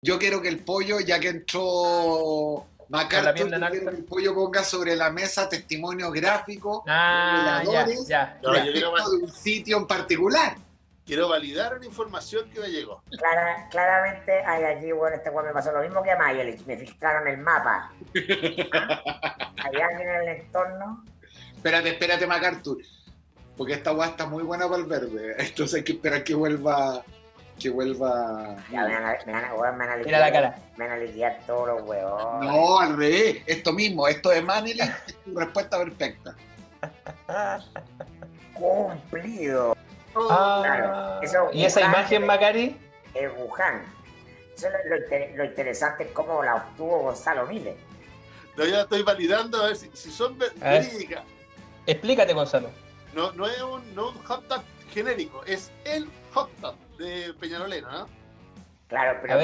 Yo quiero que el pollo, ya que entró MacArthur, yo quiero que el pollo ponga sobre la mesa testimonios gráficos, reveladores, respecto de un sitio en particular. Quiero validar una información que me llegó. Claramente hay allí, bueno, este weón me pasó lo mismo que a Mayelich, me filtraron el mapa. Hay alguien en el entorno. Espérate, MacArthur, porque esta weá está muy buena para el verde. Entonces hay que esperar que vuelva. Ya, me van a liquidar todos los huevos. No, al revés, esto mismo, esto de Manelik es tu respuesta perfecta. Cumplido. Claro, eso, ¿y esa imagen, Macari? Es Wuhan. Eso es lo interesante es cómo la obtuvo Gonzalo Miller. No, ya estoy validando a ver si son verídicas. Explícate, Gonzalo. No es un hot dog genérico, es el hot dog de Peñalolena, ¿no? Claro, pero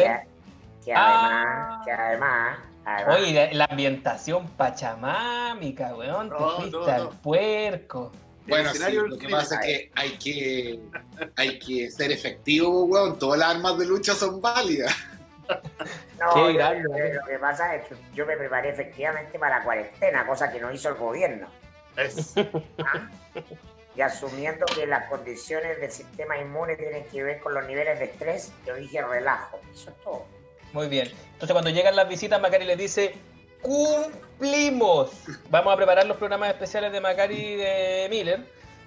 que además... Oye, la ambientación pachamámica, weón, te fuiste al puerco. Bueno, sí, lo que pasa es que hay que ser efectivo, weón. Todas las armas de lucha son válidas. No, lo que pasa es que yo me preparé efectivamente para la cuarentena, cosa que no hizo el gobierno. Y asumiendo que las condiciones del sistema inmune tienen que ver con los niveles de estrés, yo dije relajo. Eso es todo. Muy bien. Entonces cuando llegan las visitas, Macari les dice... ¡Cumplimos! Vamos a preparar los programas especiales de Macari y de Miller.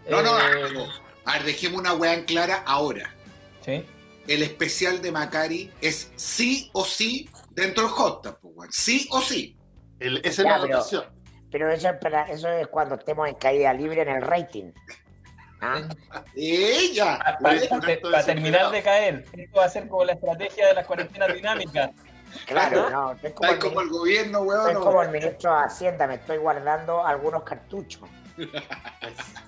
No. A ver, dejemos una weá en clara ahora. ¿Sí? El especial de Macari es sí o sí dentro del hot tub, weón. Sí o sí. Esa es la votación. Pero eso es cuando estemos en caída libre en el rating. ¡Ella! Para terminar de caer. Esto va a ser como la estrategia de las cuarentenas dinámicas. Claro, no. Es como el gobierno, weón. Es como el ministro de Hacienda, me estoy guardando algunos cartuchos.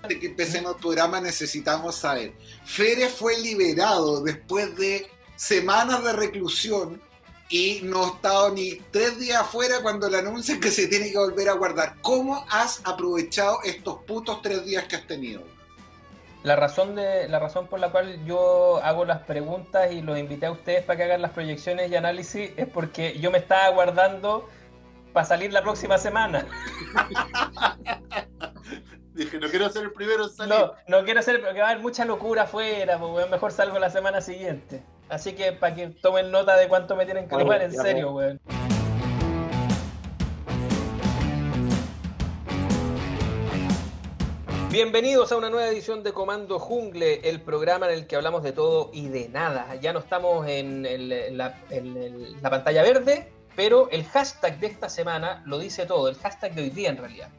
Antes que empecemos el programa necesitamos saber. Fere fue liberado después de semanas de reclusión y no ha estado ni 3 días afuera cuando le anuncian que se tiene que volver a guardar. ¿Cómo has aprovechado estos putos 3 días que has tenido? La razón por la cual yo hago las preguntas y los invité a ustedes para que hagan las proyecciones y análisis es porque yo me estaba guardando para salir la próxima semana. Dije, no quiero ser el primero en salir. No quiero ser, porque va a haber mucha locura afuera, pues mejor salgo la semana siguiente. Así que para que tomen nota de cuánto me tienen que tomar, en serio, weón. Bienvenidos a una nueva edición de Comando Jungle, el programa en el que hablamos de todo y de nada. Ya no estamos en la pantalla verde, pero el hashtag de esta semana lo dice todo, el hashtag de hoy día en realidad.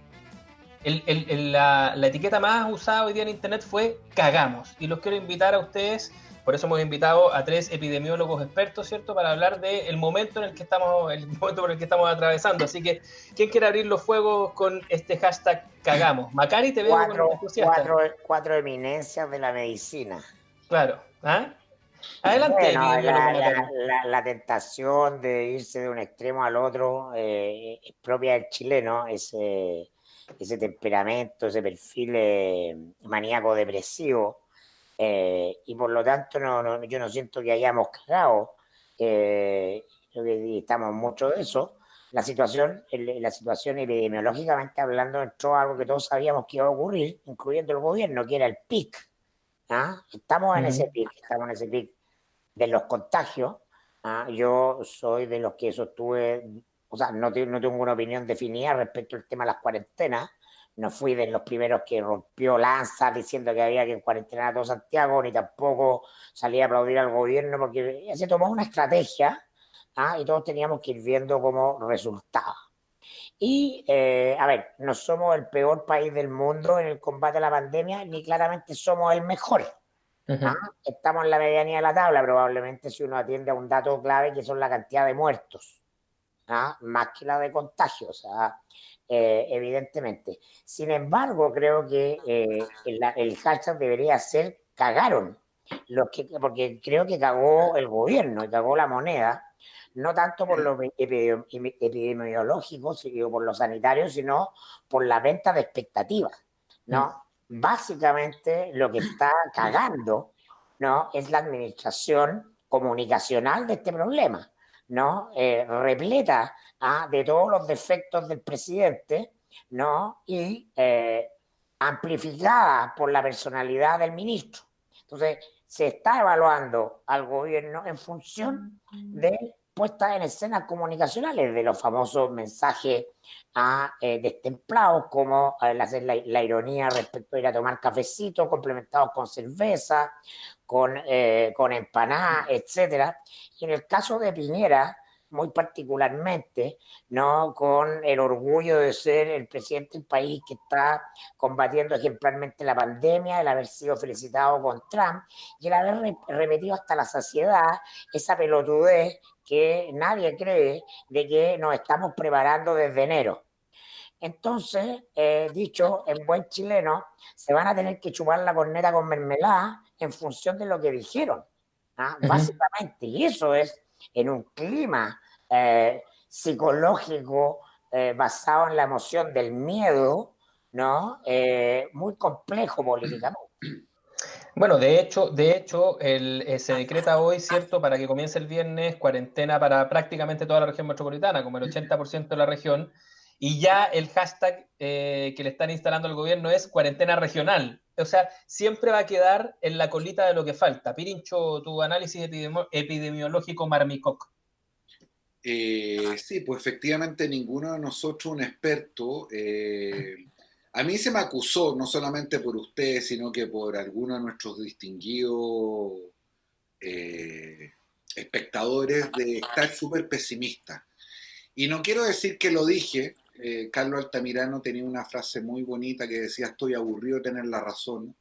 La etiqueta más usada hoy día en internet fue cagamos, y los quiero invitar a ustedes, por eso hemos invitado a 3 epidemiólogos expertos, ¿cierto?, para hablar del momento en el que estamos, por el que estamos atravesando. Así que, ¿quién quiere abrir los fuegos con este hashtag cagamos? Macari, te veo con entusiasta. 4 eminencias de la medicina. Claro, ¿ah? Adelante. Bueno, la tentación de irse de un extremo al otro es propia del chileno, ese temperamento, ese perfil maníaco depresivo, y por lo tanto yo no siento que hayamos cagado, estamos mucho de eso. La situación epidemiológicamente hablando entró algo que todos sabíamos que iba a ocurrir, incluyendo el gobierno, que era el pic. Estamos en ese pic de los contagios. Yo soy de los que sostuve, o sea, no tengo una opinión definida respecto al tema de las cuarentenas. No fui de los primeros que rompió lanzas diciendo que había que en cuarentena a todo Santiago, ni tampoco salí a aplaudir al gobierno, porque ya se tomó una estrategia, y todos teníamos que ir viendo cómo resultaba. Y, a ver, no somos el peor país del mundo en el combate a la pandemia, ni claramente somos el mejor. Estamos en la medianía de la tabla, probablemente, si uno atiende a un dato clave, que son la cantidad de muertos, más que la de contagios, evidentemente. Sin embargo, creo que el hashtag debería ser cagaron, porque creo que cagó el gobierno y cagó la moneda, no tanto por lo epidemiológico, sino por lo sanitario, sino por la venta de expectativas, ¿no? Básicamente lo que está cagando, ¿no?, es la administración comunicacional de este problema. ¿no? Repleta de todos los defectos del presidente, ¿no? Y amplificada por la personalidad del ministro. Entonces, se está evaluando al gobierno en función de puestas en escena comunicacionales, de los famosos mensajes destemplados, como la ironía respecto a ir a tomar cafecito, complementados con cerveza, con empanadas, etcétera. Y en el caso de Piñera, muy particularmente, ¿no? Con el orgullo de ser el presidente del país que está combatiendo ejemplarmente la pandemia, el haber sido felicitado con Trump y el haber repetido hasta la saciedad esa pelotudez que nadie cree de que nos estamos preparando desde enero. Entonces, dicho en buen chileno, se van a tener que chupar la corneta con mermelada en función de lo que dijeron, básicamente. Y eso es en un clima psicológico basado en la emoción del miedo, ¿no? Muy complejo políticamente. Bueno, de hecho se decreta hoy, ¿cierto?, para que comience el viernes, cuarentena para prácticamente toda la región metropolitana, como el 80% de la región, y ya el hashtag que le están instalando al gobierno es cuarentena regional. O sea, siempre va a quedar en la colita de lo que falta. Pirincho, tu análisis epidemiológico Marmicoc. Sí, pues efectivamente ninguno de nosotros un experto. A mí se me acusó, no solamente por ustedes, sino que por algunos de nuestros distinguidos espectadores, de estar súper pesimista. Y no quiero decir que lo dije. Carlos Altamirano tenía una frase muy bonita que decía: estoy aburrido de tener la razón.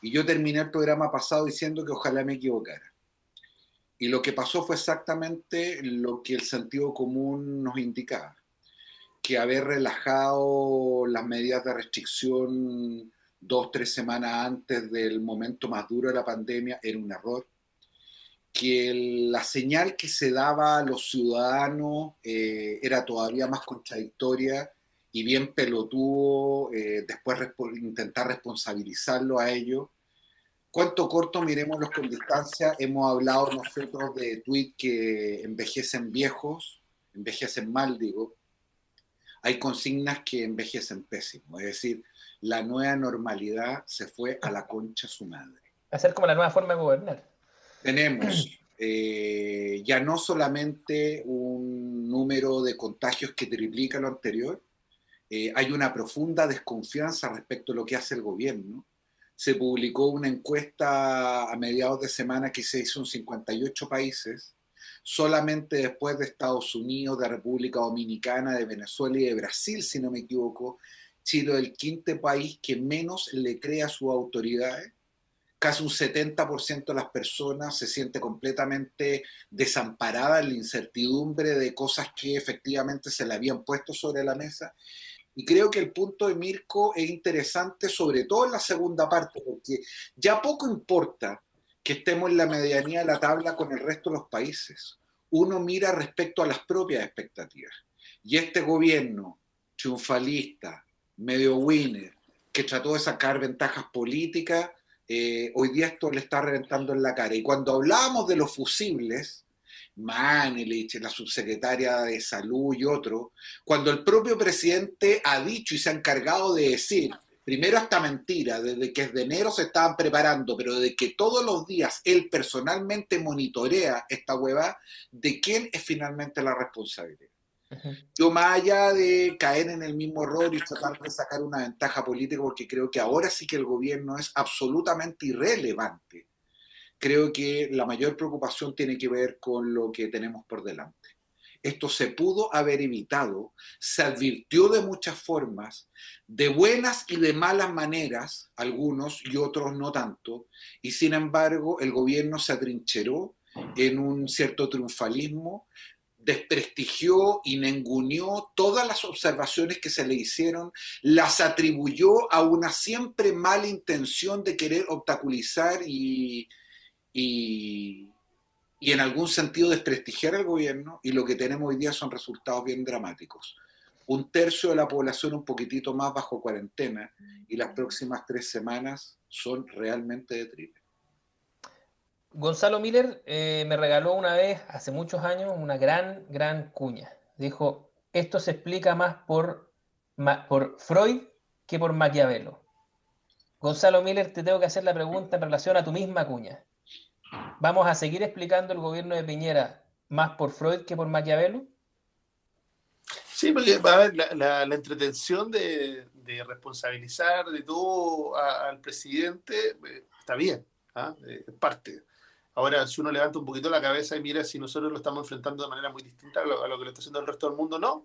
Y yo terminé el programa pasado diciendo que ojalá me equivocara. Y lo que pasó fue exactamente lo que el sentido común nos indicaba, que haber relajado las medidas de restricción 2-3 semanas antes del momento más duro de la pandemia era un error, que la señal que se daba a los ciudadanos era todavía más contradictoria y bien pelotudo después intentar responsabilizarlo a ellos. Cuento corto, miremoslos con distancia. Hemos hablado nosotros de tweets que envejecen viejos, envejecen mal, digo. Hay consignas que envejecen pésimo. Es decir, la nueva normalidad se fue a la concha su madre. Hacer como la nueva forma de gobernar. Tenemos ya no solamente un número de contagios que triplica lo anterior, hay una profunda desconfianza respecto a lo que hace el gobierno. Se publicó una encuesta a mediados de semana que se hizo en 58 países, solamente después de Estados Unidos, de República Dominicana, de Venezuela y de Brasil, si no me equivoco. Chile es el quinto país que menos le cree a sus autoridades. Casi un 70% de las personas se siente completamente desamparada en la incertidumbre de cosas que efectivamente se le habían puesto sobre la mesa. Y creo que el punto de Mirko es interesante, sobre todo en la segunda parte, porque ya poco importa que estemos en la medianía de la tabla con el resto de los países. Uno mira respecto a las propias expectativas. Y este gobierno triunfalista, medio winner, que trató de sacar ventajas políticas, hoy día esto le está reventando en la cara. Y cuando hablábamos de los fusibles, Manelich, la subsecretaria de Salud y otro, cuando el propio presidente ha dicho y se ha encargado de decir, primero esta mentira, desde que desde enero se estaban preparando, pero de que todos los días él personalmente monitorea esta hueva, ¿de quién es finalmente la responsabilidad? Yo, más allá de caer en el mismo error y tratar de sacar una ventaja política, porque creo que ahora sí que el gobierno es absolutamente irrelevante, creo que la mayor preocupación tiene que ver con lo que tenemos por delante. Esto se pudo haber evitado, se advirtió de muchas formas, de buenas y de malas maneras, algunos y otros no tanto, y sin embargo el gobierno se atrincheró en un cierto triunfalismo, desprestigió y ninguneó todas las observaciones que se le hicieron, las atribuyó a una siempre mala intención de querer obstaculizar y en algún sentido desprestigiar al gobierno, y lo que tenemos hoy día son resultados bien dramáticos. 1/3 de la población un poquitito más bajo cuarentena, y las próximas 3 semanas son realmente de triple. Gonzalo Miller me regaló una vez, hace muchos años, una gran cuña. Dijo, esto se explica más por Freud que por Maquiavelo. Gonzalo Miller, te tengo que hacer la pregunta en relación a tu misma cuña. ¿Vamos a seguir explicando el gobierno de Piñera más por Freud que por Maquiavelo? Sí, porque a ver, la entretención de responsabilizar de todo al presidente está bien, ¿ah? Es parte. Ahora, si uno levanta un poquito la cabeza y mira si nosotros lo estamos enfrentando de manera muy distinta a lo que lo está haciendo el resto del mundo, no.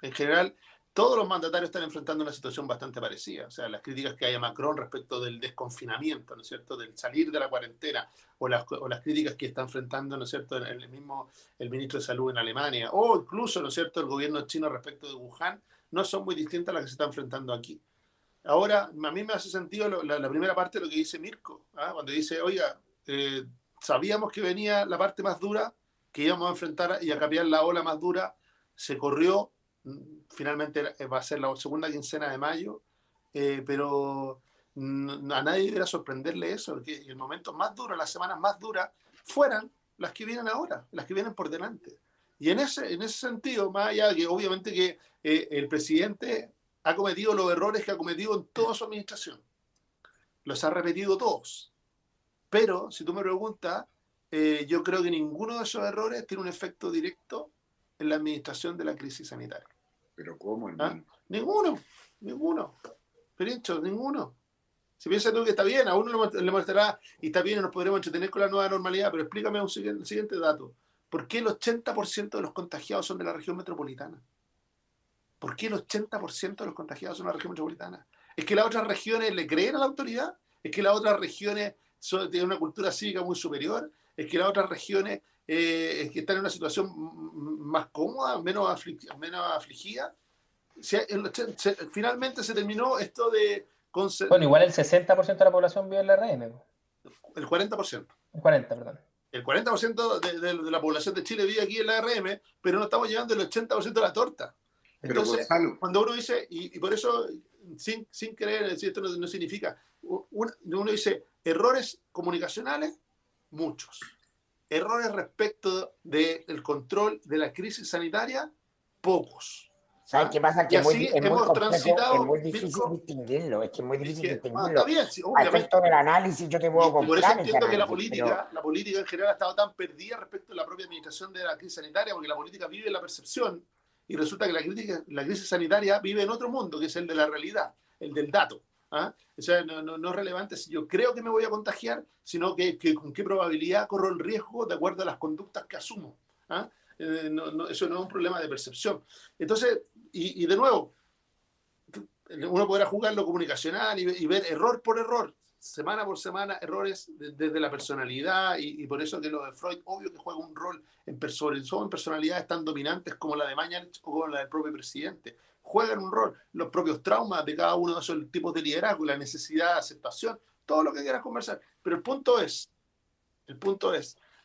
En general, todos los mandatarios están enfrentando una situación bastante parecida. O sea, las críticas que hay a Macron respecto del desconfinamiento, ¿no es cierto?, del salir de la cuarentena, o las críticas que está enfrentando, ¿no es cierto?, el ministro de Salud en Alemania, o incluso, ¿no es cierto?, el gobierno chino respecto de Wuhan, no son muy distintas a las que se están enfrentando aquí. Ahora, a mí me hace sentido la primera parte de lo que dice Mirko, ¿ah? Cuando dice, oiga, sabíamos que venía la parte más dura, que íbamos a enfrentar y a cambiar la ola más dura, se corrió. Finalmente va a ser la segunda quincena de mayo, pero a nadie debería sorprenderle eso, porque el momento más duro, las semanas más duras, fueran las que vienen ahora, las que vienen por delante. Y en ese sentido, más allá de que obviamente que el presidente ha cometido los errores que ha cometido en toda su administración, los ha repetido todos. Pero, si tú me preguntas, yo creo que ninguno de esos errores tiene un efecto directo en la administración de la crisis sanitaria. ¿Pero cómo, hermano? Ninguno. Perincho, ninguno. Si piensas tú que está bien, a uno le molestará y está bien y nos podremos entretener con la nueva normalidad, pero explícame el siguiente dato. ¿Por qué el 80% de los contagiados son de la región metropolitana? ¿Por qué el 80% de los contagiados son de la región metropolitana? ¿Es que las otras regiones le creen a la autoridad? ¿Es que las otras regiones tienen una cultura cívica muy superior? ¿Es que las otras regiones es que están en una situación más cómoda, menos afligida? Finalmente se terminó esto de... Bueno, igual el 60% de la población vive en la RM. El 40%. El 40%, perdón. El 40% de la población de Chile vive aquí en la RM, pero no estamos llevando el 80% de la torta. Entonces, cuando uno dice, y por eso, sin querer decir esto no significa, uno dice, errores comunicacionales, muchos. Errores respecto del control de la crisis sanitaria, pocos. ¿Sabes qué pasa? Que es muy difícil distinguirlo. Es que es muy difícil distinguirlo. Está bien, sí, a efecto del análisis yo te puedo comprar. Por eso entiendo que la política en general ha estado tan perdida respecto a la propia administración de la crisis sanitaria, porque la política vive en la percepción y resulta que la crisis sanitaria vive en otro mundo, que es el de la realidad, el del dato. ¿Ah? O sea, no es relevante si yo creo que me voy a contagiar, sino que con qué probabilidad corro el riesgo de acuerdo a las conductas que asumo. ¿Ah? Eso no es un problema de percepción. Entonces, y de nuevo, uno podrá jugar lo comunicacional y ver error por error, semana por semana, errores desde la personalidad, y por eso que lo de Freud, obvio que juega un rol en personalidades tan dominantes como la de Mañalich o como la del propio presidente. Juegan un rol los propios traumas de cada uno de esos tipos de liderazgo, la necesidad de aceptación, todo lo que quieras conversar. Pero el punto es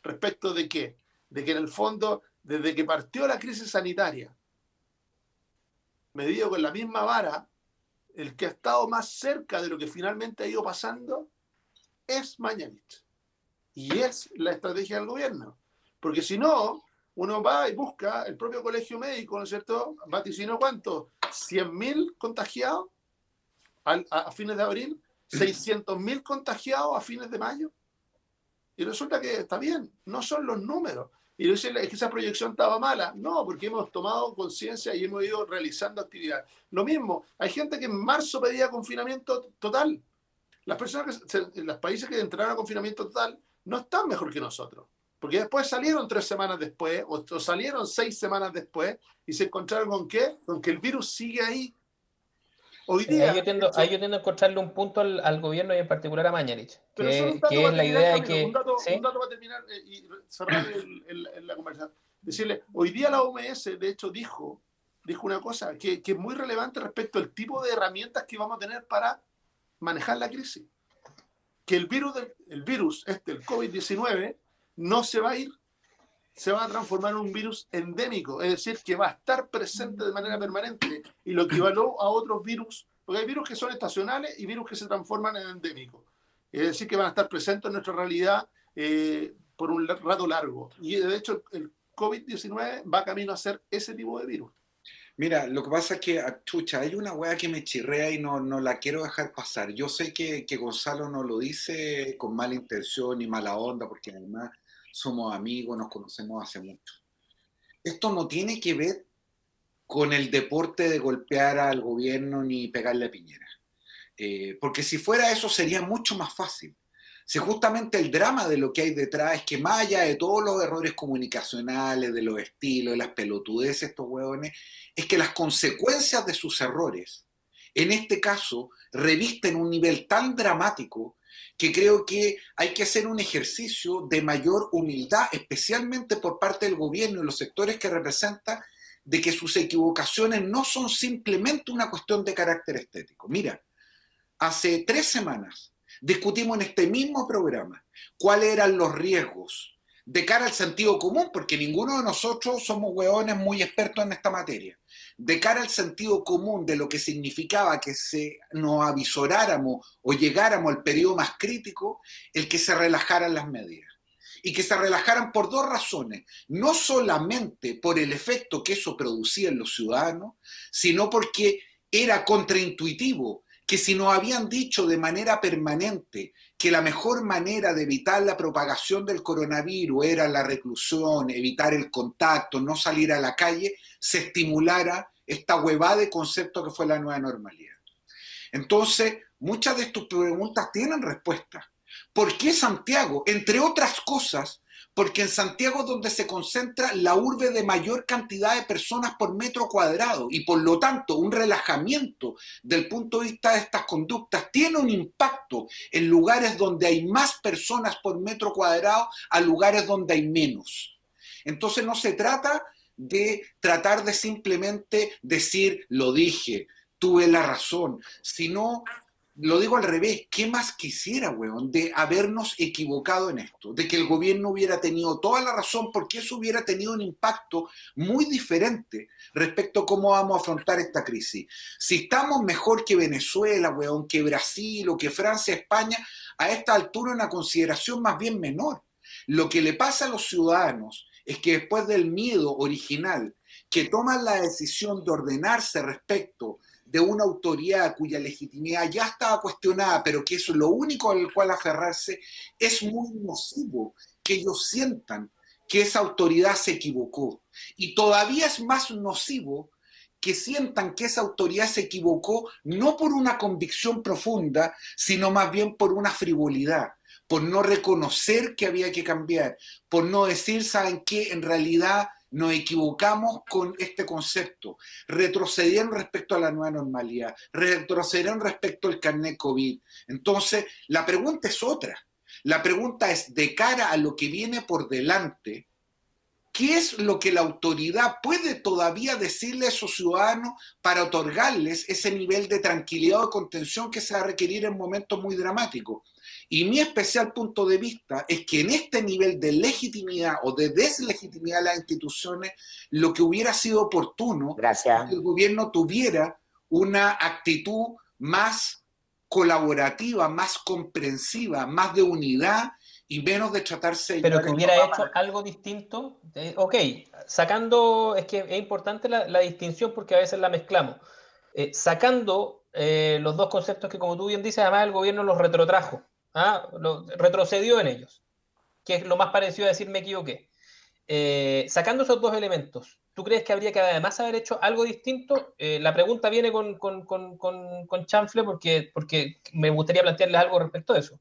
respecto de qué, de que en el fondo, desde que partió la crisis sanitaria, medido con la misma vara, el que ha estado más cerca de lo que finalmente ha ido pasando es Mañalich. Y es la estrategia del gobierno. Porque si no, uno va y busca, el propio colegio médico, ¿no es cierto? Vaticinó ¿cuánto? 100.000 contagiados a fines de abril, 600.000 contagiados a fines de mayo. Y resulta que está bien, no son los números. Y dicen que esa proyección estaba mala. No, porque hemos tomado conciencia y hemos ido realizando actividad. Lo mismo, hay gente que en marzo pedía confinamiento total. Las personas en los países que entraron a confinamiento total no están mejor que nosotros. Porque después salieron 3 semanas después, o salieron 6 semanas después, y se encontraron ¿con qué? Con que el virus sigue ahí. Hoy día... Ahí yo tiendo a encontrarle un punto al gobierno y en particular a Mañalich, que es la idea de que... Un dato para terminar y cerrar la conversación. Decirle, hoy día la OMS, de hecho, dijo una cosa que es muy relevante respecto al tipo de herramientas que vamos a tener para manejar la crisis. Que el virus, el COVID-19, no se va a ir, se va a transformar en un virus endémico, es decir, que va a estar presente de manera permanente, y lo equivaló a otros virus, porque hay virus que son estacionales y virus que se transforman en endémicos. Es decir, que van a estar presentes en nuestra realidad por un rato largo. Y de hecho el COVID-19 va camino a ser ese tipo de virus. Mira, lo que pasa es que, chucha, hay una weá que me chirrea y no la quiero dejar pasar. Yo sé que Gonzalo no lo dice con mala intención ni mala onda, porque además somos amigos, nos conocemos hace mucho. Esto no tiene que ver con el deporte de golpear al gobierno ni pegarle a Piñera. Porque si fuera eso sería mucho más fácil. Si justamente el drama de lo que hay detrás es que más allá de todos los errores comunicacionales, de los estilos, de las pelotudeces de estos hueones, es que las consecuencias de sus errores, en este caso, revisten un nivel tan dramático que creo que hay que hacer un ejercicio de mayor humildad, especialmente por parte del gobierno y los sectores que representa, de que sus equivocaciones no son simplemente una cuestión de carácter estético. Mira, hace 3 semanas discutimos en este mismo programa cuáles eran los riesgos de cara al sentido común, porque ninguno de nosotros somos hueones muy expertos en esta materia, de cara al sentido común de lo que significaba que nos avisoráramos o llegáramos al periodo más crítico, el que se relajaran las medidas. Y que se relajaran por 2 razones, no solamente por el efecto que eso producía en los ciudadanos, sino porque era contraintuitivo que si nos habían dicho de manera permanente que la mejor manera de evitar la propagación del coronavirus era la reclusión, evitar el contacto, no salir a la calle, se estimulara esta huevada de concepto que fue la nueva normalidad. Entonces, muchas de tus preguntas tienen respuesta. ¿Por qué Santiago? Entre otras cosas, porque en Santiago es donde se concentra la urbe de mayor cantidad de personas por metro cuadrado y por lo tanto un relajamiento del punto de vista de estas conductas tiene un impacto en lugares donde hay más personas por metro cuadrado a lugares donde hay menos. Entonces no se trata de tratar de simplemente decir, lo dije, tuve la razón, sino... Lo digo al revés, ¿qué más quisiera, weón, de habernos equivocado en esto? De que el gobierno hubiera tenido toda la razón, porque eso hubiera tenido un impacto muy diferente respecto a cómo vamos a afrontar esta crisis. Si estamos mejor que Venezuela, weón, que Brasil o que Francia, España, a esta altura una consideración más bien menor. Lo que le pasa a los ciudadanos es que después del miedo original, que toman la decisión de ordenarse respecto de una autoridad cuya legitimidad ya estaba cuestionada, pero que eso es lo único al cual aferrarse, es muy nocivo que ellos sientan que esa autoridad se equivocó. Y todavía es más nocivo que sientan que esa autoridad se equivocó no por una convicción profunda, sino más bien por una frivolidad, por no reconocer que había que cambiar, por no decir, ¿saben qué? En realidad nos equivocamos con este concepto, retrocedieron respecto a la nueva normalidad, retrocedieron respecto al carnet COVID. Entonces, la pregunta es otra. La pregunta es, de cara a lo que viene por delante, ¿qué es lo que la autoridad puede todavía decirle a esos ciudadanos para otorgarles ese nivel de tranquilidad o de contención que se va a requerir en momentos muy dramáticos? Y mi especial punto de vista es que en este nivel de legitimidad o de deslegitimidad de las instituciones, lo que hubiera sido oportuno es que el gobierno tuviera una actitud más colaborativa, más comprensiva, más de unidad y menos de tratarse... Pero que hubiera hecho algo distinto. Ok, sacando, es que es importante la distinción porque a veces la mezclamos. Sacando los 2 conceptos que, como tú bien dices, además el gobierno los retrotrajo. Retrocedió en ellos, que es lo más parecido a decir me equivoqué. Sacando esos 2 elementos, ¿tú crees que habría que además haber hecho algo distinto? La pregunta viene con chanfle porque me gustaría plantearles algo respecto a eso.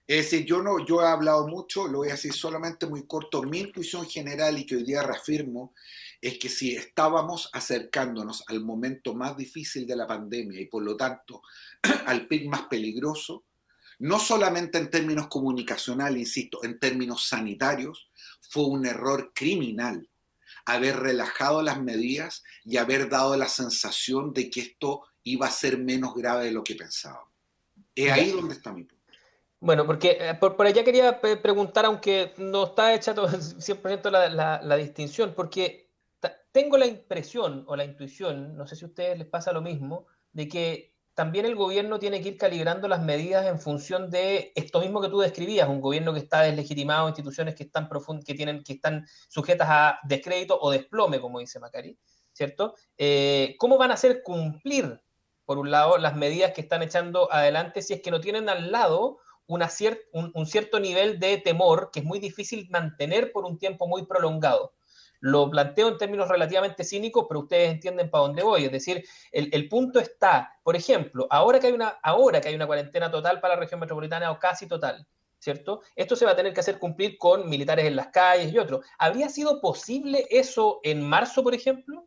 Es decir, yo he hablado mucho, lo voy a decir solamente muy corto. Mi intuición general y que hoy día reafirmo es que si estábamos acercándonos al momento más difícil de la pandemia y por lo tanto al pic más peligroso, no solamente en términos comunicacionales, insisto, en términos sanitarios, fue un error criminal haber relajado las medidas y haber dado la sensación de que esto iba a ser menos grave de lo que pensábamos. Es ahí donde está mi punto. Bueno, porque por allá quería preguntar, aunque no está hecha todo 100% la distinción, porque tengo la impresión o la intuición, no sé si a ustedes les pasa lo mismo, de que también el gobierno tiene que ir calibrando las medidas en función de esto mismo que tú describías, un gobierno que está deslegitimado, instituciones que están que están sujetas a descrédito o desplome, como dice Macari, ¿cierto? ¿Cómo van a hacer cumplir, por un lado, las medidas que están echando adelante si es que no tienen al lado un cierto nivel de temor que es muy difícil mantener por un tiempo muy prolongado? Lo planteo en términos relativamente cínicos, pero ustedes entienden para dónde voy. Es decir, el punto está, por ejemplo, ahora que hay una cuarentena total para la región metropolitana o casi total, ¿cierto? Esto se va a tener que hacer cumplir con militares en las calles y otros. ¿Habría sido posible eso en marzo, por ejemplo?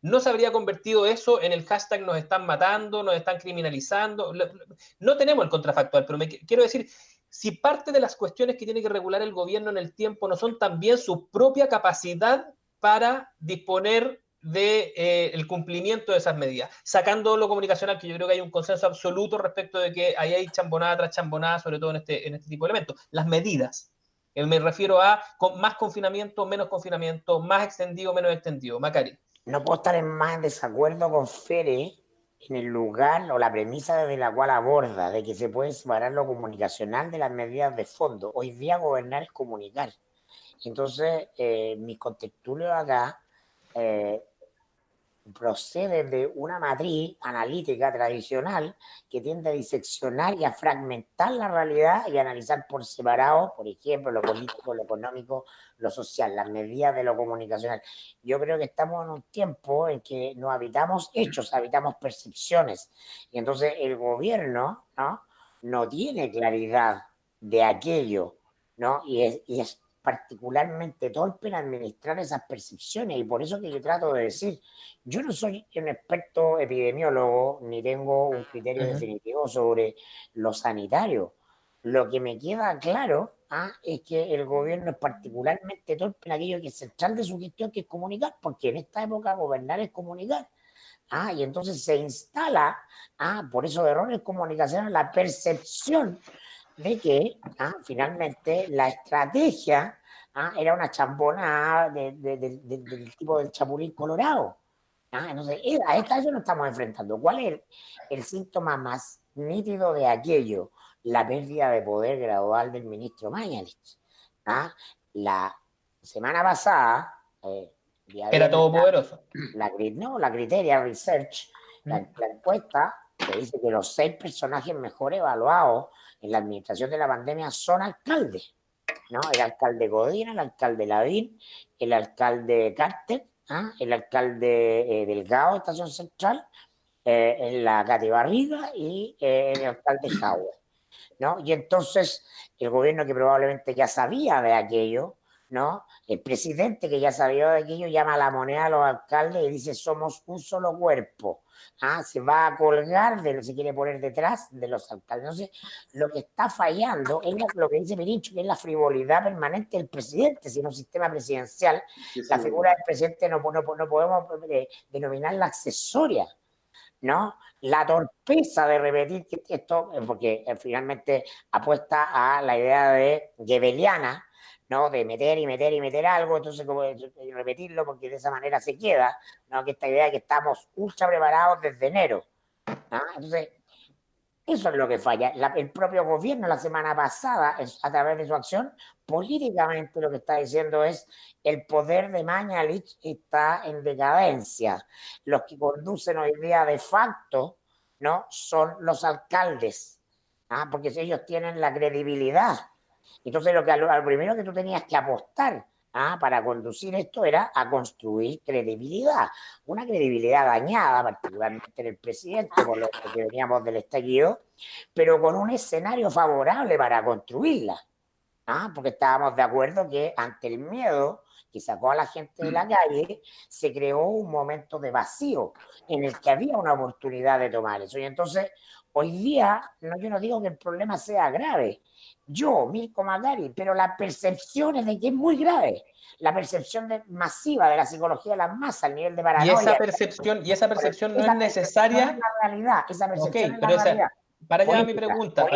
¿No se habría convertido eso en el hashtag nos están matando, nos están criminalizando? No tenemos el contrafactual, pero quiero decir, si parte de las cuestiones que tiene que regular el gobierno en el tiempo no son también su propia capacidad para disponer del cumplimiento de esas medidas, sacando lo comunicacional, que yo creo que hay un consenso absoluto respecto de que ahí hay chambonada tras chambonada, sobre todo en este tipo de elementos. Las medidas. Me refiero a más confinamiento, menos confinamiento, más extendido, menos extendido. Macari. No puedo estar más en desacuerdo con Fere en el lugar o la premisa desde la cual aborda, de que se puede separar lo comunicacional de las medidas de fondo. Hoy día gobernar es comunicar. Entonces, mis contertulios acá proceden de una matriz analítica tradicional que tiende a diseccionar y a fragmentar la realidad y a analizar por separado, por ejemplo, lo político, lo económico, lo social, las medidas de lo comunicacional. Yo creo que estamos en un tiempo en que no habitamos hechos, habitamos percepciones. Y entonces el gobierno, ¿no? No tiene claridad de aquello, ¿no? Y es particularmente torpe en administrar esas percepciones, y por eso que yo trato de decir, yo no soy un experto epidemiólogo ni tengo un criterio definitivo sobre lo sanitario. Lo que me queda claro es que el gobierno es particularmente torpe en aquello que es central de su gestión, que es comunicar, porque en esta época gobernar es comunicar. Y entonces se instala, por esos errores comunicacionales, la percepción de que finalmente la estrategia era una chambona del tipo del Chapulín Colorado. Entonces, a eso nos estamos enfrentando. ¿Cuál es el síntoma más nítido de aquello? La pérdida de poder gradual del ministro Mañalich. La semana pasada... era todopoderoso. La Criteria Research, la encuesta que dice que los 6 personajes mejor evaluados en la administración de la pandemia son alcaldes, ¿no? El alcalde Godín, el alcalde Lavín, el alcalde Carter, el alcalde Delgado de Estación Central, la Cati Barriga y el alcalde Jauer, ¿no? Y entonces el gobierno, que probablemente ya sabía de aquello, ¿no? El presidente, que ya sabía de aquello, llama a la moneda a los alcaldes y dice: somos un solo cuerpo. Se va a colgar de lo que se quiere poner detrás de los alcaldes. Entonces, lo que está fallando es lo que dice Pirincho, que es la frivolidad permanente del presidente. Si en un sistema presidencial, la figura del presidente no podemos denominarla accesoria, ¿no? La torpeza de repetir esto, porque finalmente apuesta a la idea de Goebbeliana, ¿no? De meter y meter y meter algo, entonces como repetirlo, porque de esa manera se queda, ¿no? Que esta idea de que estamos ultra preparados desde enero, ¿no? Entonces, eso es lo que falla. El propio gobierno la semana pasada, a través de su acción, políticamente lo que está diciendo es: el poder de Mañalich está en decadencia. Los que conducen hoy día de facto, ¿no? Son los alcaldes, porque ellos tienen la credibilidad. Entonces, lo primero que tú tenías que apostar para conducir esto era a construir credibilidad. Una credibilidad dañada, particularmente en el presidente, por lo que veníamos del estallido, pero con un escenario favorable para construirla. Porque estábamos de acuerdo que ante el miedo que sacó a la gente de la calle, se creó un momento de vacío en el que había una oportunidad de tomar eso. Y entonces, hoy día, yo no digo que el problema sea grave, yo, Mirko Macari, pero la percepción es de que es muy grave. La percepción masiva de la psicología de las masas, al nivel de paranoia. Y esa percepción no es necesaria. Esa es la realidad, esa percepción es la realidad. Para allá mi pregunta,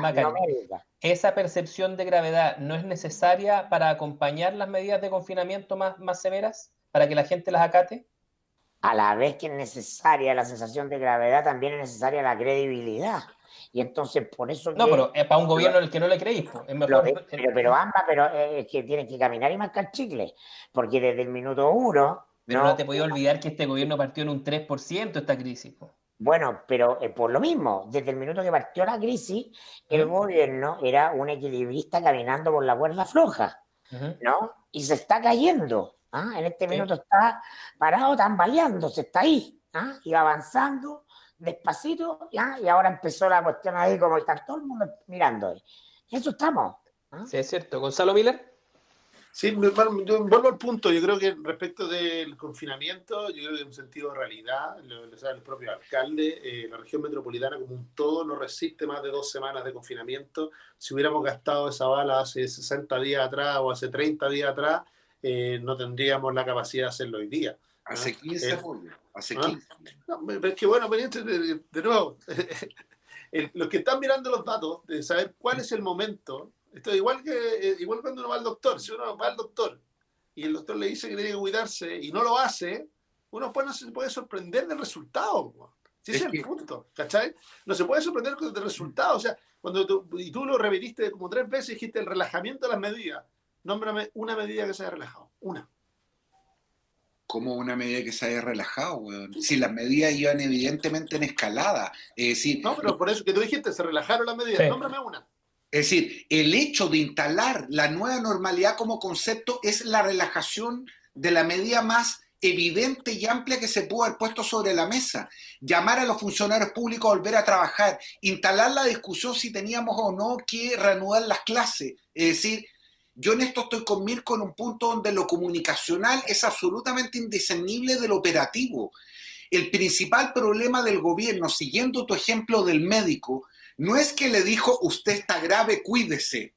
Macari. ¿Esa percepción de gravedad no es necesaria para acompañar las medidas de confinamiento más severas, para que la gente las acate? a la vez que es necesaria la sensación de gravedad, también es necesaria la credibilidad. Y entonces, por eso... No, pero es para un gobierno en el que no le creís. Es mejor... Pero ambas, pero es que tienen que caminar y marcar chicle. Porque desde el minuto uno... Pero no te podías olvidar que este gobierno partió en un 3% esta crisis. Bueno, pero por lo mismo, desde el minuto que partió la crisis, el gobierno era un equilibrista caminando por la cuerda floja, ¿no? Y se está cayendo. En este minuto está parado, tambaleando, se está ahí, y avanzando despacito, y ahora empezó la cuestión ahí como está todo el mundo mirando. Eso estamos. Sí, es cierto. ¿Gonzalo Miller? Sí, yo vuelvo al punto. Yo creo que respecto del confinamiento, yo creo que en un sentido de realidad, lo sabe el propio alcalde, la región metropolitana como un todo no resiste más de 2 semanas de confinamiento. Si hubiéramos gastado esa bala hace 60 días atrás o hace 30 días atrás, no tendríamos la capacidad de hacerlo hoy día. Hace 15, hace 15. No, pero es que bueno, de nuevo, los que están mirando los datos, de saber cuál es el momento. Esto es igual cuando uno va al doctor. Si uno va al doctor y el doctor le dice que tiene que cuidarse y no lo hace, uno después no se puede sorprender del resultado. Si ese es el punto, ¿cachai? No se puede sorprender del resultado. O sea, y tú lo repetiste como 3 veces, dijiste el relajamiento de las medidas. Nómbrame una medida que se haya relajado. Una. ¿Cómo una medida que se haya relajado, weón? Si las medidas iban evidentemente en escalada. No, pero por eso que tú dijiste, se relajaron las medidas. Sí. Nómbrame una. Es decir, el hecho de instalar la nueva normalidad como concepto es la relajación de la medida más evidente y amplia que se pudo haber puesto sobre la mesa. Llamar a los funcionarios públicos a volver a trabajar, instalar la discusión si teníamos o no que reanudar las clases. Es decir, yo en esto estoy con Mirko en un punto donde lo comunicacional es absolutamente indiscernible de lo operativo. El principal problema del gobierno, siguiendo tu ejemplo del médico, no es que le dijo, usted está grave, cuídese.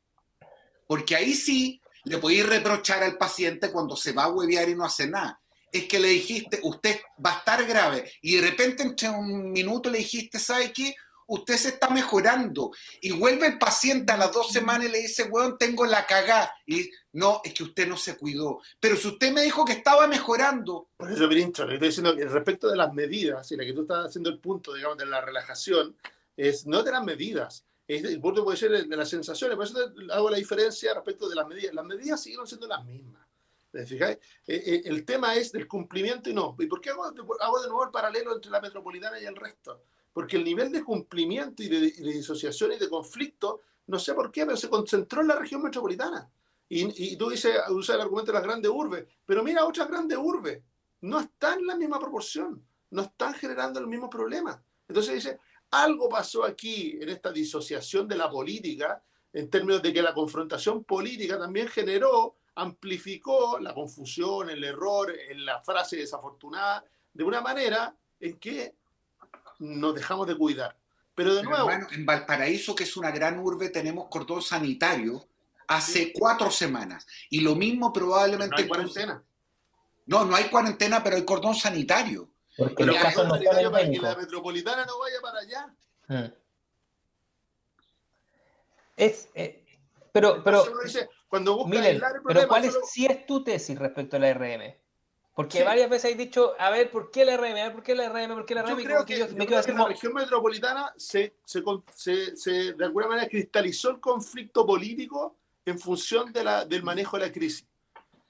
Porque ahí sí le podéis reprochar al paciente cuando se va a huevear y no hace nada. Es que le dijiste, usted va a estar grave. Y de repente, entre un minuto, le dijiste, ¿sabe qué? Usted se está mejorando. Y vuelve el paciente a las 2 semanas y le dice, weón, tengo la cagá. Y no, es que usted no se cuidó. Pero si usted me dijo que estaba mejorando. Por eso, Pirincho, le estoy diciendo que respecto de las medidas, y la que tú estás haciendo el punto, digamos, de la relajación, es no de las medidas, el punto puede ser de las sensaciones. Por eso hago la diferencia respecto de las medidas. Las medidas siguen siendo las mismas. ¿Te fijáis? El tema es del cumplimiento y no. ¿Y por qué hago de nuevo el paralelo entre la metropolitana y el resto? Porque el nivel de cumplimiento y de disociación y de conflicto, no sé por qué, pero se concentró en la región metropolitana. Y tú usas el argumento de las grandes urbes, pero mira, otras grandes urbes no están en la misma proporción, no están generando el mismo problema. Entonces dice, algo pasó aquí en esta disociación de la política, en términos de que la confrontación política también amplificó la confusión, el error, en la frase desafortunada, de una manera en que nos dejamos de cuidar. Pero de nuevo... Hermano, en Valparaíso, que es una gran urbe, tenemos cordón sanitario hace 4 semanas. Y lo mismo probablemente... No hay cuarentena. No hay cuarentena, pero hay cordón sanitario. Porque los casos no están en para que la metropolitana no vaya para allá. Pero dice, cuando busca Miller, aislar el problema, pero si es tu tesis respecto a la RM? Porque varias veces has dicho, a ver, ¿por qué la RM? A ver, ¿por qué la RM? ¿Por qué la RM? Yo creo que la región metropolitana de alguna manera cristalizó el conflicto político en función del manejo de la crisis.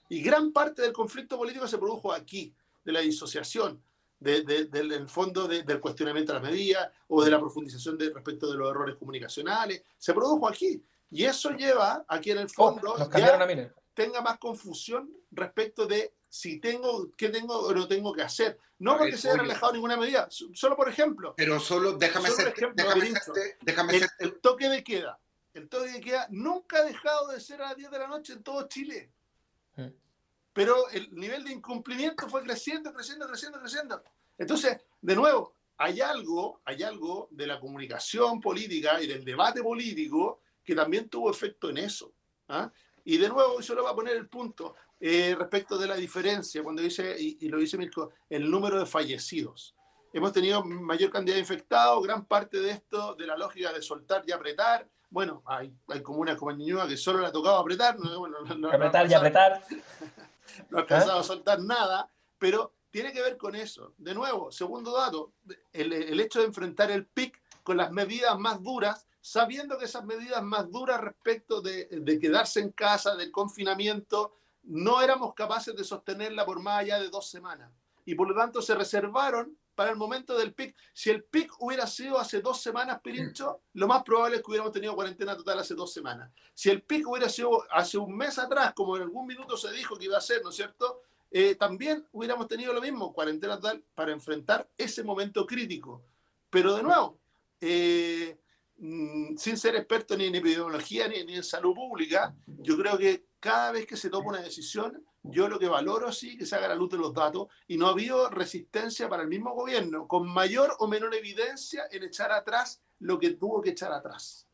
Y gran parte del conflicto político se produjo aquí, de la disociación, del fondo del cuestionamiento de las medidas o de la profundización respecto de los errores comunicacionales. Se produjo aquí. Y eso lleva a que en el fondo tenga más confusión respecto de qué tengo o no tengo que hacer. No porque se haya relajado ninguna medida. Solo por ejemplo. Pero déjame hacer el toque de queda. El toque de queda nunca ha dejado de ser a las 10 de la noche en todo Chile. Pero el nivel de incumplimiento fue creciendo. Entonces, de nuevo, hay algo de la comunicación política y del debate político que también tuvo efecto en eso. Y de nuevo, yo le voy a poner el punto respecto de la diferencia, cuando dice, y lo dice Mirko, el número de fallecidos. Hemos tenido mayor cantidad de infectados, gran parte de esto, de la lógica de soltar y apretar. Bueno, hay comunas como Ñuñoa que solo le ha tocado apretar. Apretar y apretar. No ha alcanzado a soltar nada, pero tiene que ver con eso. De nuevo, segundo dato, el hecho de enfrentar el pic con las medidas más duras, sabiendo que esas medidas más duras respecto de quedarse en casa, del confinamiento, no éramos capaces de sostenerla por más allá de 2 semanas. Y por lo tanto se reservaron para el momento del pic. Si el pic hubiera sido hace 2 semanas, Pirincho, lo más probable es que hubiéramos tenido cuarentena total hace 2 semanas. Si el pic hubiera sido hace un mes atrás, como en algún minuto se dijo que iba a ser, ¿no es cierto?, también hubiéramos tenido lo mismo, cuarentena total, para enfrentar ese momento crítico. Pero de nuevo, sin ser experto ni en epidemiología ni en salud pública, yo creo que cada vez que se toma una decisión, yo lo que valoro sí que se haga la luz de los datos, y no ha habido resistencia para el mismo gobierno, con mayor o menor evidencia, en echar atrás lo que tuvo que echar atrás.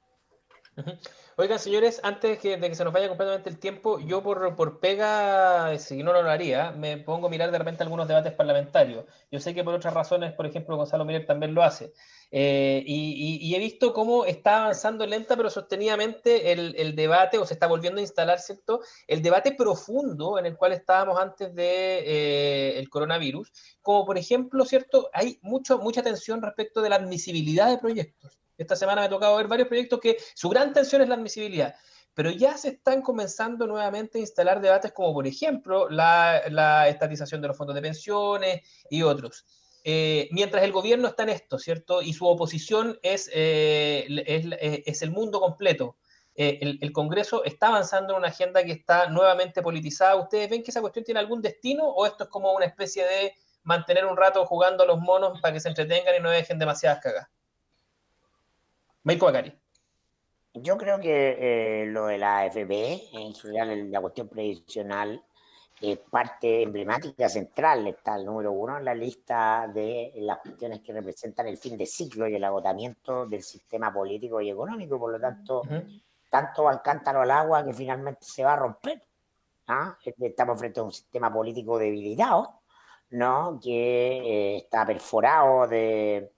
Oigan, señores, antes de que se nos vaya completamente el tiempo, yo por pega, si no lo haría, me pongo a mirar de repente algunos debates parlamentarios. Yo sé que por otras razones, por ejemplo, Gonzalo Miller también lo hace. Y he visto cómo está avanzando lenta pero sostenidamente el debate, o se está volviendo a instalar, ¿cierto?, el debate profundo en el cual estábamos antes de el coronavirus, como por ejemplo, ¿cierto?, hay mucha tensión respecto de la admisibilidad de proyectos. Esta semana me ha tocado ver varios proyectos que su gran tensión es la admisibilidad, pero ya se están comenzando nuevamente a instalar debates como, por ejemplo, la estatización de los fondos de pensiones y otros. Mientras el gobierno está en esto, ¿cierto?, y su oposición es el mundo completo, el Congreso está avanzando en una agenda que está nuevamente politizada. ¿Ustedes ven que esa cuestión tiene algún destino o esto es como una especie de mantener un rato jugando a los monos para que se entretengan y no dejen demasiadas cagas? Mirko Macari. Yo creo que lo de la AFP, en general la cuestión previsional, es parte emblemática central, está el número 1 en la lista de las cuestiones que representan el fin de ciclo y el agotamiento del sistema político y económico. Por lo tanto, tanto va el cántaro al agua que finalmente se va a romper. ¿Ah? Estamos frente a un sistema político debilitado, ¿no?, que está perforado de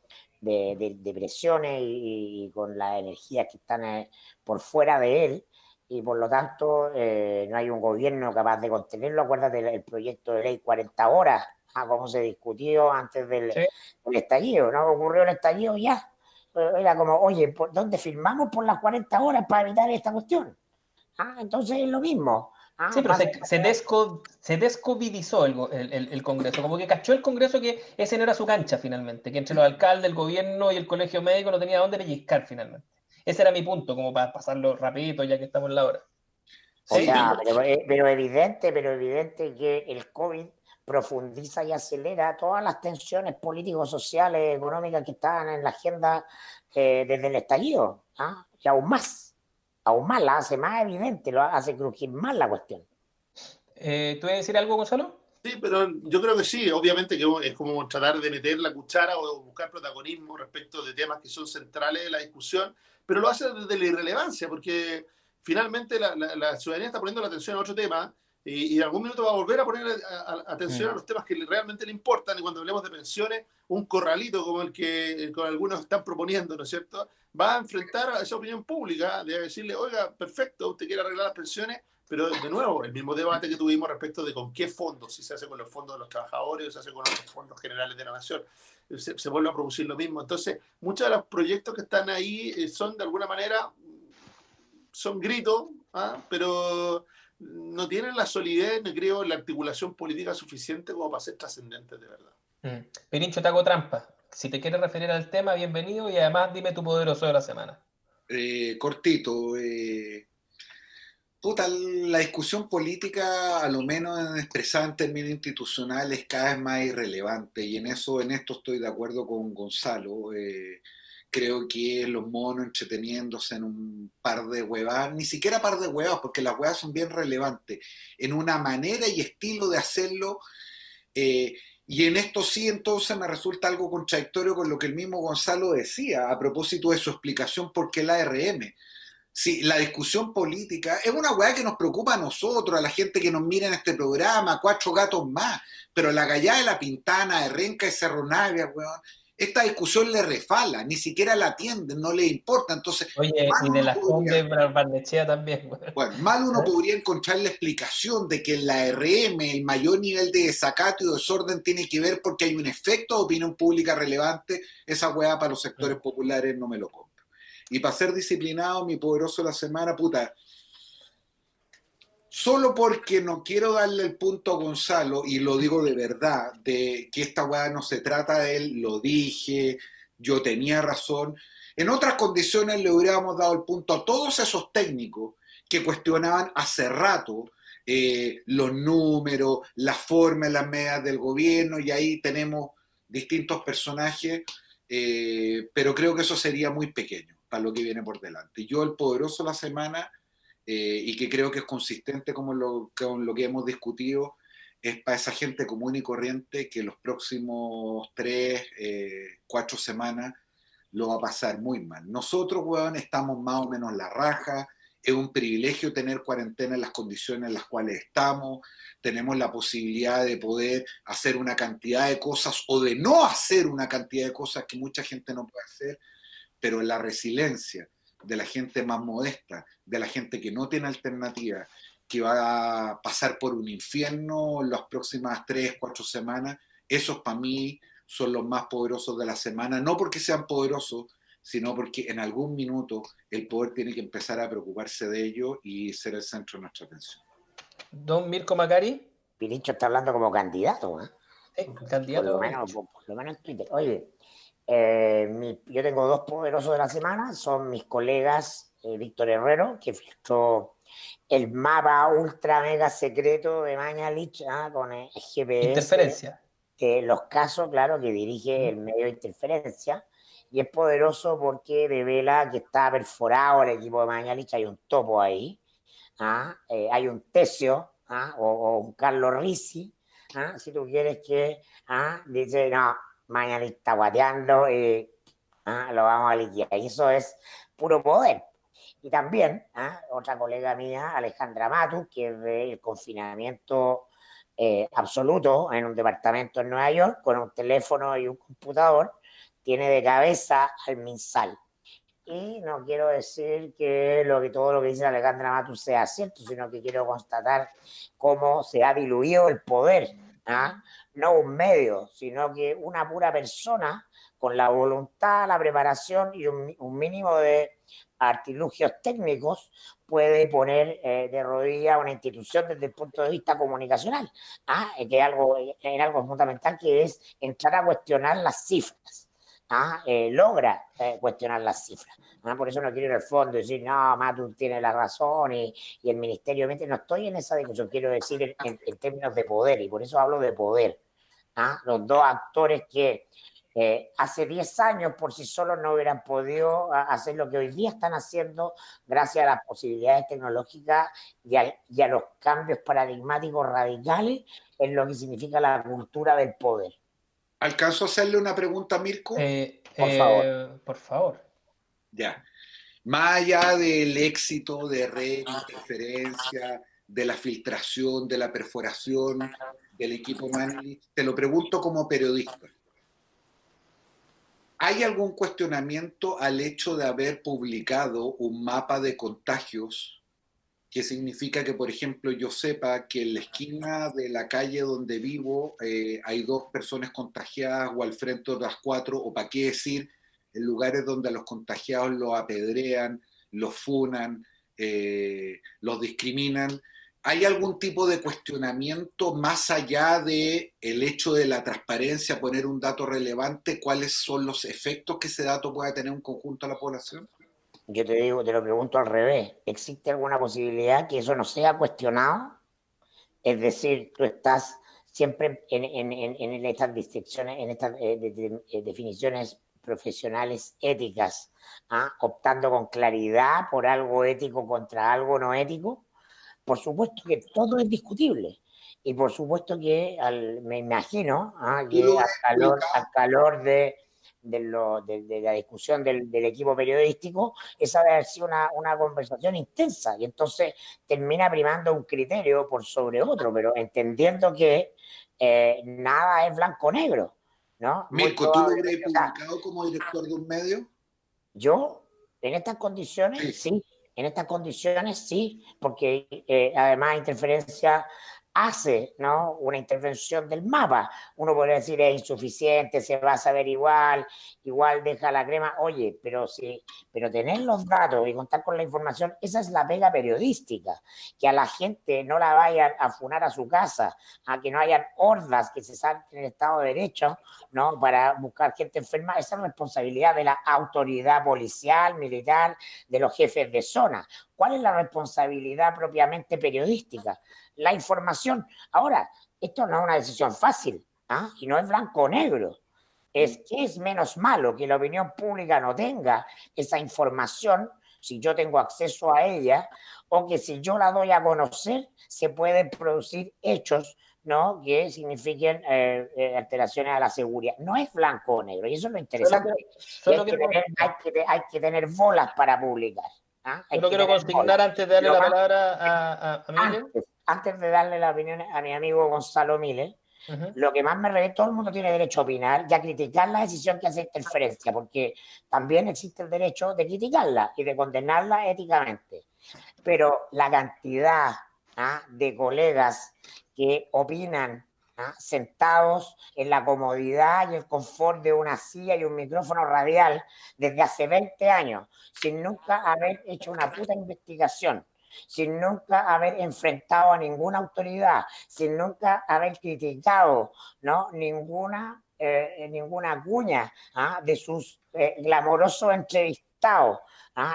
presiones y con las energías que están por fuera de él, y por lo tanto no hay un gobierno capaz de contenerlo. Acuérdate del proyecto de ley 40 horas, como se discutió antes del estallido, ¿no? Ocurrió el estallido ya. Era como, oye, ¿dónde firmamos por las 40 horas para evitar esta cuestión? Entonces es lo mismo. Sí, pero se descovidizó el Congreso, como que cachó el Congreso que ese no era su cancha finalmente, que entre los alcaldes, el gobierno y el colegio médico no tenía dónde pellizcar finalmente. Ese era mi punto, como para pasarlo rapidito ya que estamos en la hora. O sea, pero evidente que el COVID profundiza y acelera todas las tensiones políticos, sociales, económicas que estaban en la agenda desde el estallido, y aún más la hace más evidente, lo hace crujir más la cuestión. ¿Tú ibas a decir algo, Gonzalo? Sí, pero yo creo que sí, obviamente que es como tratar de meter la cuchara o buscar protagonismo respecto de temas que son centrales de la discusión, pero lo hace desde la irrelevancia, porque finalmente la ciudadanía está poniendo la atención a otro tema y en algún minuto va a volver a poner atención a los temas que realmente le importan, y cuando hablemos de pensiones, un corralito como el que con algunos están proponiendo, ¿no es cierto?, va a enfrentar a esa opinión pública, de decirle, oiga, perfecto, usted quiere arreglar las pensiones, pero de nuevo, el mismo debate que tuvimos respecto de con qué fondos, si se hace con los fondos de los trabajadores o se hace con los fondos generales de la nación, se vuelve a producir lo mismo. Entonces, muchos de los proyectos que están ahí son de alguna manera, son gritos, pero no tienen la solidez, no creo, la articulación política suficiente como para ser trascendentes de verdad. Pirincho, te hago trampa. Si te quieres referir al tema, bienvenido, y además dime tu poderoso de la semana. Cortito. La discusión política, a lo menos expresada en términos institucionales, cada vez más irrelevante, y en esto estoy de acuerdo con Gonzalo. Creo que los monos entreteniéndose en un par de huevadas, ni siquiera par de huevadas, porque las huevas son bien relevantes, en una manera y estilo de hacerlo, y en esto sí entonces me resulta algo contradictorio con lo que el mismo Gonzalo decía a propósito de su explicación por qué la ARM. Sí, la discusión política es una hueá que nos preocupa a nosotros, a la gente que nos mira en este programa, 4 gatos más, pero la gallada de La Pintana, de Renca y Cerro Navia, weón, esta discusión le refala, ni siquiera la atienden, no le importa. Entonces, Oye, y de las Condes Barnechea también. Bueno, mal uno podría encontrar la explicación de que en la RM el mayor nivel de desacato y desorden tiene que ver porque hay un efecto de opinión pública relevante. Esa hueá para los sectores populares no me lo compro. Y para ser disciplinado, mi poderoso de la semana, puta, solo porque no quiero darle el punto a Gonzalo, y lo digo de verdad, de que esta hueá no se trata de él, lo dije, yo tenía razón. En otras condiciones le hubiéramos dado el punto a todos esos técnicos que cuestionaban hace rato los números, la forma, las medidas del gobierno, y ahí tenemos distintos personajes, pero creo que eso sería muy pequeño para lo que viene por delante. Yo el poderoso de la semana, y que creo que es consistente con lo que hemos discutido, es para esa gente común y corriente que los próximos 3, 4 semanas lo va a pasar muy mal. Nosotros, weón, estamos más o menos la raja. Es un privilegio tener cuarentena en las condiciones en las cuales estamos. Tenemos la posibilidad de poder hacer una cantidad de cosas o de no hacer una cantidad de cosas que mucha gente no puede hacer, pero la resiliencia de la gente más modesta, de la gente que no tiene alternativa, que va a pasar por un infierno en las próximas 3, 4 semanas, esos para mí son los más poderosos de la semana, no porque sean poderosos, sino porque en algún minuto el poder tiene que empezar a preocuparse de ello y ser el centro de nuestra atención. Don Mirko Macari. Pirincho está hablando como candidato, ¿eh? Candidato. Por lo menos en Twitter. Oye, yo tengo 2 poderosos de la semana, son mis colegas Víctor Herrero, que filtró el mapa ultra mega secreto de Mañalich con el GPS. Interferencia. Los casos, claro, que dirige el medio de Interferencia, y es poderoso porque revela que está perforado el equipo de Mañalich, hay un topo ahí, hay un Tesio, o un Carlos Rizzi, si tú quieres que dice, no, Mañalich está guateando, lo vamos a liquidar, y eso es puro poder. Y también otra colega mía, Alejandra Matus, que es del confinamiento absoluto en un departamento en Nueva York, con un teléfono y un computador, tiene de cabeza al MinSal. Y no quiero decir que todo lo que dice Alejandra Matus sea cierto, sino que quiero constatar cómo se ha diluido el poder. No un medio, sino que una pura persona con la voluntad, la preparación y un mínimo de artilugios técnicos puede poner de rodillas a una institución desde el punto de vista comunicacional, que es algo fundamental, que es entrar a cuestionar las cifras. Logra cuestionar las cifras. Por eso no quiero ir al fondo y decir, no, Matus tiene la razón y el ministerio, no estoy en esa discusión, quiero decir en términos de poder, y por eso hablo de poder. Los 2 actores que hace 10 años por sí solos no hubieran podido hacer lo que hoy día están haciendo gracias a las posibilidades tecnológicas y a los cambios paradigmáticos radicales en lo que significa la cultura del poder. ¿Alcanzo a hacerle una pregunta a Mirko? Por favor. Por favor. Ya. Más allá del éxito de red, interferencia, de la filtración, de la perforación del equipo Mañalich, te lo pregunto como periodista. ¿Hay algún cuestionamiento al hecho de haber publicado un mapa de contagios que significa que, por ejemplo, yo sepa que en la esquina de la calle donde vivo hay 2 personas contagiadas, o al frente otras 4, o para qué decir, en lugares donde a los contagiados los apedrean, los funan, los discriminan? ¿Hay algún tipo de cuestionamiento más allá de el hecho de la transparencia, poner un dato relevante? ¿Cuáles son los efectos que ese dato pueda tener un conjunto de la población? Yo te lo pregunto al revés. ¿Existe alguna posibilidad que eso no sea cuestionado? Es decir, tú estás siempre en estas distinciones, en estas definiciones profesionales éticas, optando con claridad por algo ético contra algo no ético. Por supuesto que todo es discutible. Y por supuesto que me imagino que al calor de la discusión del equipo periodístico, esa debe haber sido una conversación intensa, y entonces termina primando un criterio por sobre otro, pero entendiendo que nada es blanco-negro, ¿no? Mirko, ¿tú lo hubieras publicado como director de un medio? Yo, en estas condiciones, sí. En estas condiciones, sí, porque además interferencia hace, ¿no?, una intervención del mapa. Uno podría decir es insuficiente, se va a saber igual deja la crema. Oye, pero tener los datos y contar con la información, esa es la pega periodística. Que a la gente no la vayan a funar a su casa, a que no hayan hordas que se salten en el Estado de Derecho, ¿no?, para buscar gente enferma. Esa es responsabilidad de la autoridad policial, militar, de los jefes de zona. ¿Cuál es la responsabilidad propiamente periodística? La información. Ahora, esto no es una decisión fácil, ¿ah? Y no es blanco o negro. Es que es menos malo que la opinión pública no tenga esa información si yo tengo acceso a ella, o que si yo la doy a conocer se pueden producir hechos, ¿no?, que signifiquen alteraciones a la seguridad. No es blanco o negro, y eso es lo interesante. Hay que tener bolas para publicar. Yo lo quiero consignar antes de darle la palabra a Miller. Antes de darle la opinión a mi amigo Gonzalo Miller, lo que más me revela, todo el mundo tiene derecho a opinar y a criticar la decisión que hace interferencia, porque también existe el derecho de criticarla y de condenarla éticamente. Pero la cantidad de colegas que opinan sentados en la comodidad y el confort de una silla y un micrófono radial desde hace 20 años, sin nunca haber hecho una puta investigación, sin nunca haber enfrentado a ninguna autoridad, sin nunca haber criticado, ¿no?, ninguna cuña de sus glamorosos entrevistados,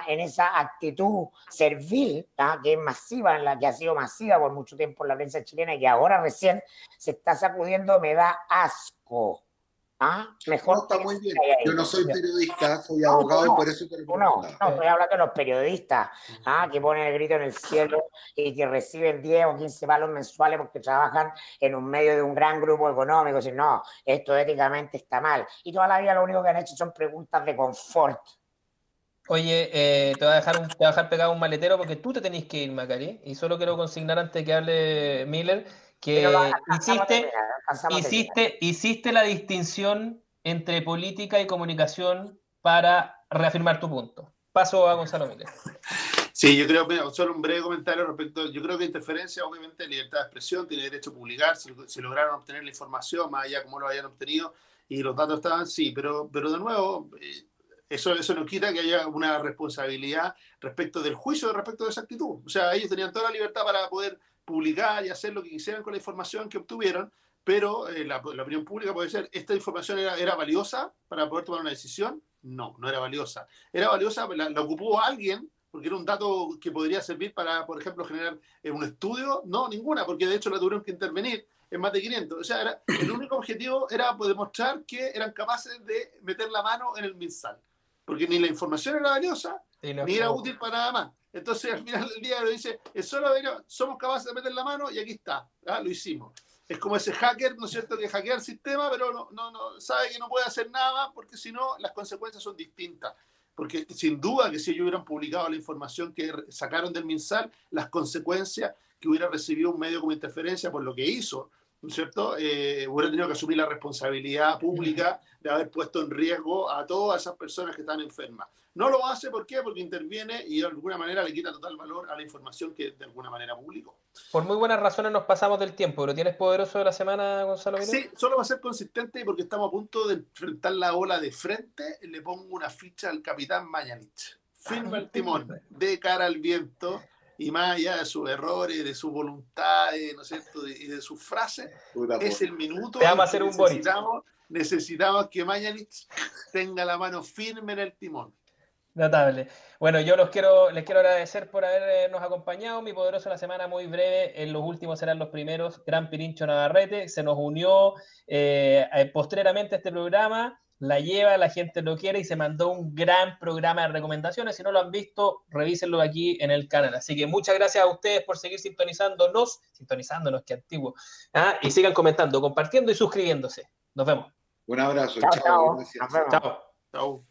en esa actitud servil, que es masiva, en la que ha sido masiva por mucho tiempo en la prensa chilena y que ahora recién se está sacudiendo, me da asco. Mejor no, está muy bien. Yo no soy periodista, soy abogado, y por eso te lo preguntaba. No, estoy hablando de los periodistas que ponen el grito en el cielo y que reciben 10 o 15 palos mensuales porque trabajan en un medio de un gran grupo económico. Dicen, no, esto éticamente está mal. Y toda la vida lo único que han hecho son preguntas de confort. Oye, te voy a dejar pegado un maletero porque tú te tenés que ir, Macari. Y solo quiero consignar antes de que hable Miller que hiciste la distinción entre política y comunicación para reafirmar tu punto. Paso a Gonzalo Miller. Sí, yo creo, mira, solo un breve comentario respecto. Yo creo que interferencia, obviamente, libertad de expresión, tiene derecho a publicar, si lograron obtener la información, más allá como lo hayan obtenido, y los datos estaban, sí, pero de nuevo, eso no quita que haya una responsabilidad respecto del juicio, respecto de esa actitud. O sea, ellos tenían toda la libertad para poder publicar y hacer lo que quisieran con la información que obtuvieron, pero la opinión pública puede ser, ¿esta información era valiosa para poder tomar una decisión? No era valiosa. Era valiosa, la ocupó alguien, porque era un dato que podría servir para, por ejemplo, generar un estudio. No, ninguna, porque de hecho la tuvieron que intervenir en más de 500. O sea, el único objetivo era demostrar que eran capaces de meter la mano en el MinSal, porque ni la información era valiosa, ni era útil para nada más. Entonces, al final del día lo dice, somos capaces de meter la mano y aquí está, lo hicimos. Es como ese hacker, ¿no es cierto?, que hackea el sistema, pero no sabe que no puede hacer nada porque si no, las consecuencias son distintas. Porque sin duda que si ellos hubieran publicado la información que sacaron del MinSal, las consecuencias que hubiera recibido un medio como Interferencia por lo que hizo, ¿no es cierto?, hubiera tenido que asumir la responsabilidad pública de haber puesto en riesgo a todas esas personas que están enfermas. No lo hace, ¿por qué? Porque interviene y de alguna manera le quita total valor a la información que de alguna manera publicó. Por muy buenas razones nos pasamos del tiempo. ¿Lo tienes poderoso de la semana, Gonzalo Miller? Sí, solo va a ser consistente y porque estamos a punto de enfrentar la ola de frente, le pongo una ficha al capitán Mañalich. Firma el timón de cara al viento. Y más allá de sus errores, de su voluntad, ¿no es cierto?, y de sus frases, es el minuto en que necesitamos que Mañalich tenga la mano firme en el timón. Notable. Bueno, yo les quiero agradecer por habernos acompañado. Mi poderoso de la semana muy breve, en los últimos serán los primeros. Gran Pirincho Navarrete se nos unió postreramente a este programa, la lleva, la gente lo quiere y se mandó un gran programa de recomendaciones. Si no lo han visto, revísenlo aquí en el canal. Así que muchas gracias a ustedes por seguir sintonizándonos, que antiguo, y sigan comentando, compartiendo y suscribiéndose. Nos vemos. Un abrazo. Chao. Chao.